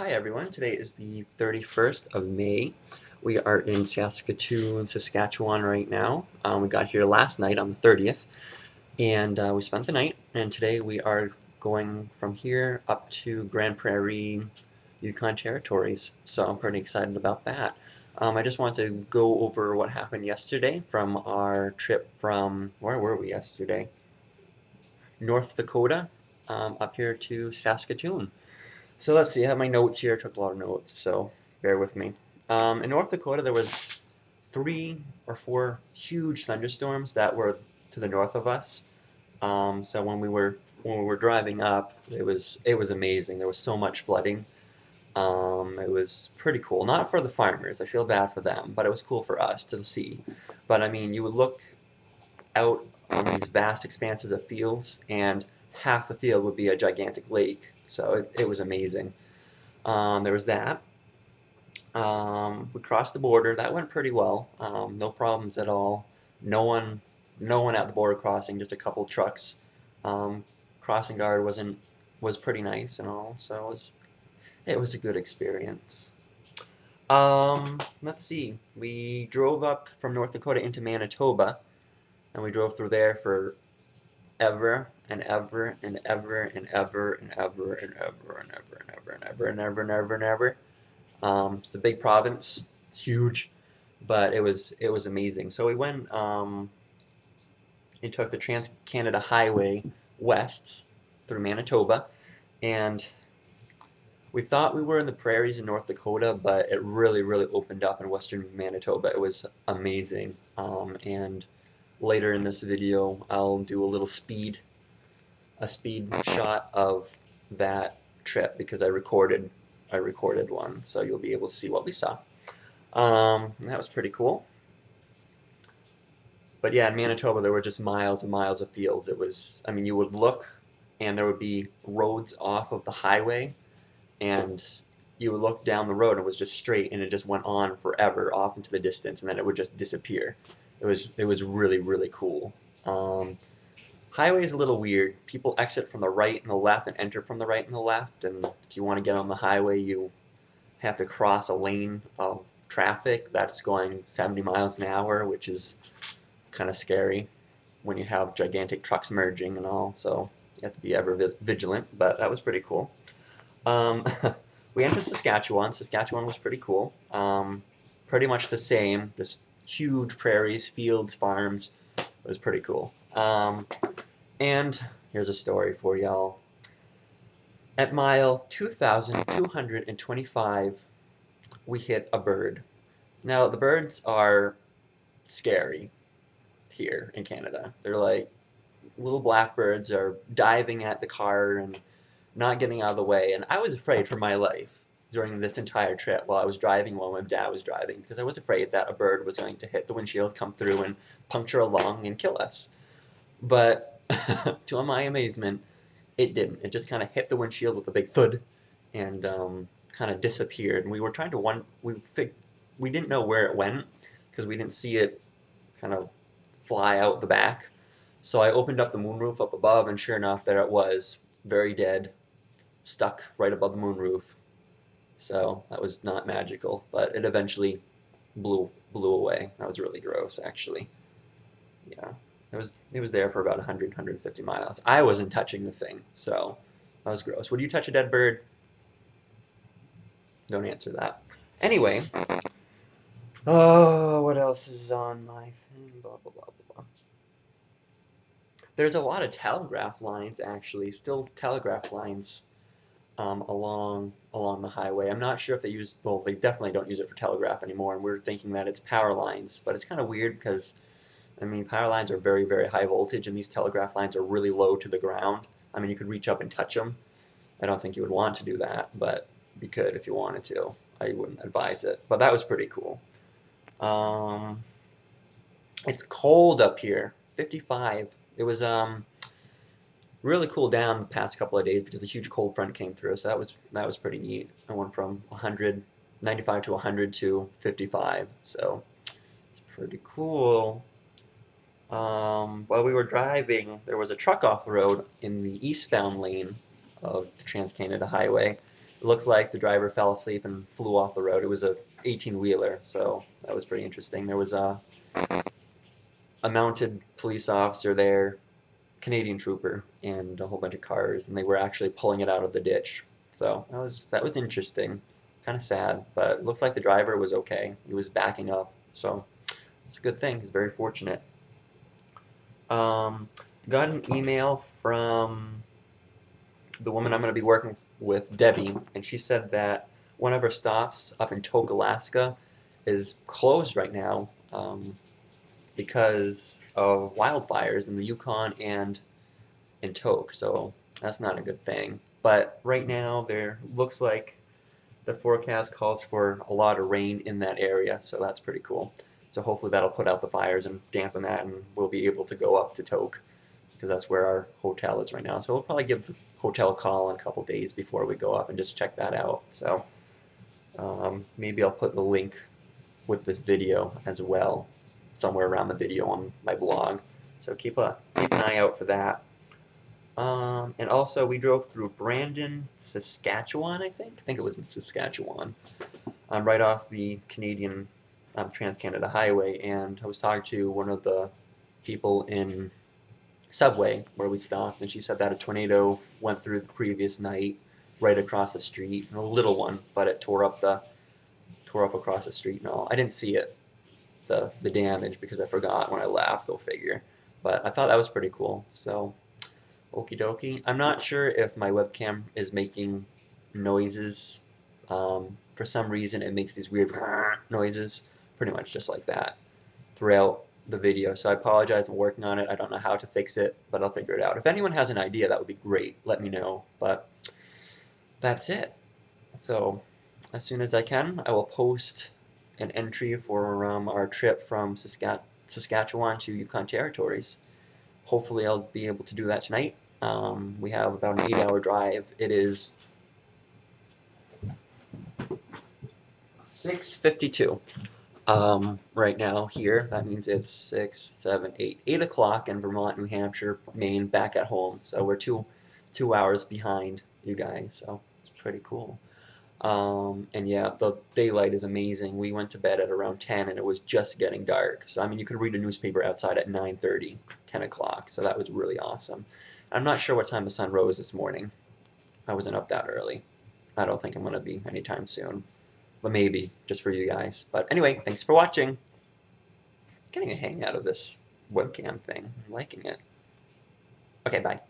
Hi everyone, today is the 31st of May. We are in Saskatoon, Saskatchewan right now. We got here last night on the 30th and we spent the night, and today we are going from here up to Grand Prairie, Yukon territories, so I'm pretty excited about that. I just wanted to go over what happened yesterday from our trip from, where were we yesterday? North Dakota, up here to Saskatoon. So let's see, I have my notes here. I took a lot of notes, so bear with me. In North Dakota, there was 3 or 4 huge thunderstorms that were to the north of us. So when we were driving up, it was amazing. There was so much flooding. It was pretty cool. Not for the farmers. I feel bad for them, but it was cool for us to see. But I mean, you would look out on these vast expanses of fields, and half the field would be a gigantic lake. So it was amazing. There was that. We crossed the border. That went pretty well. No problems at all. No one, no one at the border crossing. Just a couple trucks. Crossing guard was pretty nice and all. So it was a good experience. Let's see. We drove up from North Dakota into Manitoba, and we drove through there for ever and ever and ever and ever and ever and ever and ever and ever and ever and ever and ever and ever. It's a big province, huge, but it was amazing. So we went and took the Trans-Canada Highway west through Manitoba, and we thought we were in the prairies in North Dakota, but it really, really opened up in western Manitoba. It was amazing. And later in this video, I'll do a speed shot of that trip because I recorded one, so you'll be able to see what we saw. That was pretty cool. But yeah, in Manitoba, there were just miles and miles of fields. It was, I mean, you would look, and there would be roads off of the highway, and you would look down the road, and it was just straight, and it just went on forever off into the distance, and then it would just disappear. It was really, really cool. Highway is a little weird. People exit from the right and the left and enter from the right and the left, and if you want to get on the highway, you have to cross a lane of traffic that's going 70 miles an hour, which is kind of scary when you have gigantic trucks merging and all, so you have to be ever vigilant, but that was pretty cool. Um, we entered Saskatchewan. Saskatchewan was pretty cool. Pretty much the same, just huge prairies, fields, farms. It was pretty cool. And here's a story for y'all. At mile 2,225, we hit a bird. Now, the birds are scary here in Canada. They're like little blackbirds are diving at the car and not getting out of the way. And I was afraid for my life during this entire trip while I was driving, while my dad was driving, because I was afraid that a bird was going to hit the windshield, come through, and puncture a lung and kill us. But to my amazement, it didn't. It just kind of hit the windshield with a big thud and kind of disappeared. And we were trying to we didn't know where it went because we didn't see it kind of fly out the back. So I opened up the moonroof up above, and sure enough, there it was, very dead, stuck right above the moonroof. So that was not magical, but it eventually blew away. That was really gross, actually. Yeah. It was there for about 100, 150 miles. I wasn't touching the thing, so that was gross. Would you touch a dead bird? Don't answer that. Anyway, oh, what else is on my thing? Blah, blah, blah, blah, blah. There's a lot of telegraph lines, actually, still telegraph lines along the highway. I'm not sure if they use, well, they definitely don't use it for telegraph anymore, and we're thinking that it's power lines, but it's kind of weird because I mean, power lines are very, very high voltage, and these telegraph lines are really low to the ground. I mean, you could reach up and touch them. I don't think you would want to do that, but you could if you wanted to. I wouldn't advise it, but that was pretty cool. Um, it's cold up here, 55. It was really cooled down the past couple of days because a huge cold front came through, so that was pretty neat. I went from 95 to 100 to 55, so it's pretty cool. While we were driving, there was a truck off the road in the eastbound lane of the Trans-Canada Highway, It looked like the driver fell asleep and flew off the road. It was a 18-wheeler, so that was pretty interesting. There was a mounted police officer there, Canadian trooper, and a whole bunch of cars, and they were actually pulling it out of the ditch. So that was interesting, kind of sad, but it looked like the driver was okay. He was backing up, so it's a good thing. He's very fortunate. Um, got an email from the woman I'm going to be working with, Debbie, and she said that one of her stops up in Tok, Alaska, is closed right now because of wildfires in the Yukon and in Tok, so that's not a good thing. But right now, there looks like the forecast calls for a lot of rain in that area, so that's pretty cool. So hopefully that'll put out the fires and dampen that, and we'll be able to go up to Tok, because that's where our hotel is right now. So we'll probably give the hotel a call in a couple days before we go up and just check that out. So maybe I'll put the link with this video as well, somewhere around the video on my blog. So keep an eye out for that. And also we drove through Brandon, Saskatchewan, I think it was in Saskatchewan, right off the Canadian Trans-Canada Highway, and I was talking to one of the people in Subway where we stopped, and she said that a tornado went through the previous night right across the street, a little one, but it tore up across the street and all. I didn't see it, the damage, because I forgot when I left, go figure. But I thought that was pretty cool. So okie dokie. I'm not sure if my webcam is making noises. For some reason it makes these weird noises, pretty much just like that, throughout the video. So I apologize, I'm working on it. I don't know how to fix it, but I'll figure it out. If anyone has an idea, that would be great. Let me know. But that's it. So as soon as I can, I will post an entry for our trip from Saskatchewan to Yukon Territories. Hopefully I'll be able to do that tonight. We have about an 8-hour drive. It is 6:52 right now here. That means it's 6, 7, 8 o'clock in Vermont, New Hampshire, Maine, back at home. So we're two hours behind you guys. So it's pretty cool. And yeah, the daylight is amazing. We went to bed at around 10 and it was just getting dark. So I mean, you could read a newspaper outside at 9:30, 10 o'clock. So that was really awesome. I'm not sure what time the sun rose this morning. I wasn't up that early. I don't think I'm going to be anytime soon. But maybe, just for you guys. But anyway, thanks for watching. Getting a hang out of this webcam thing. I'm liking it. Okay, bye.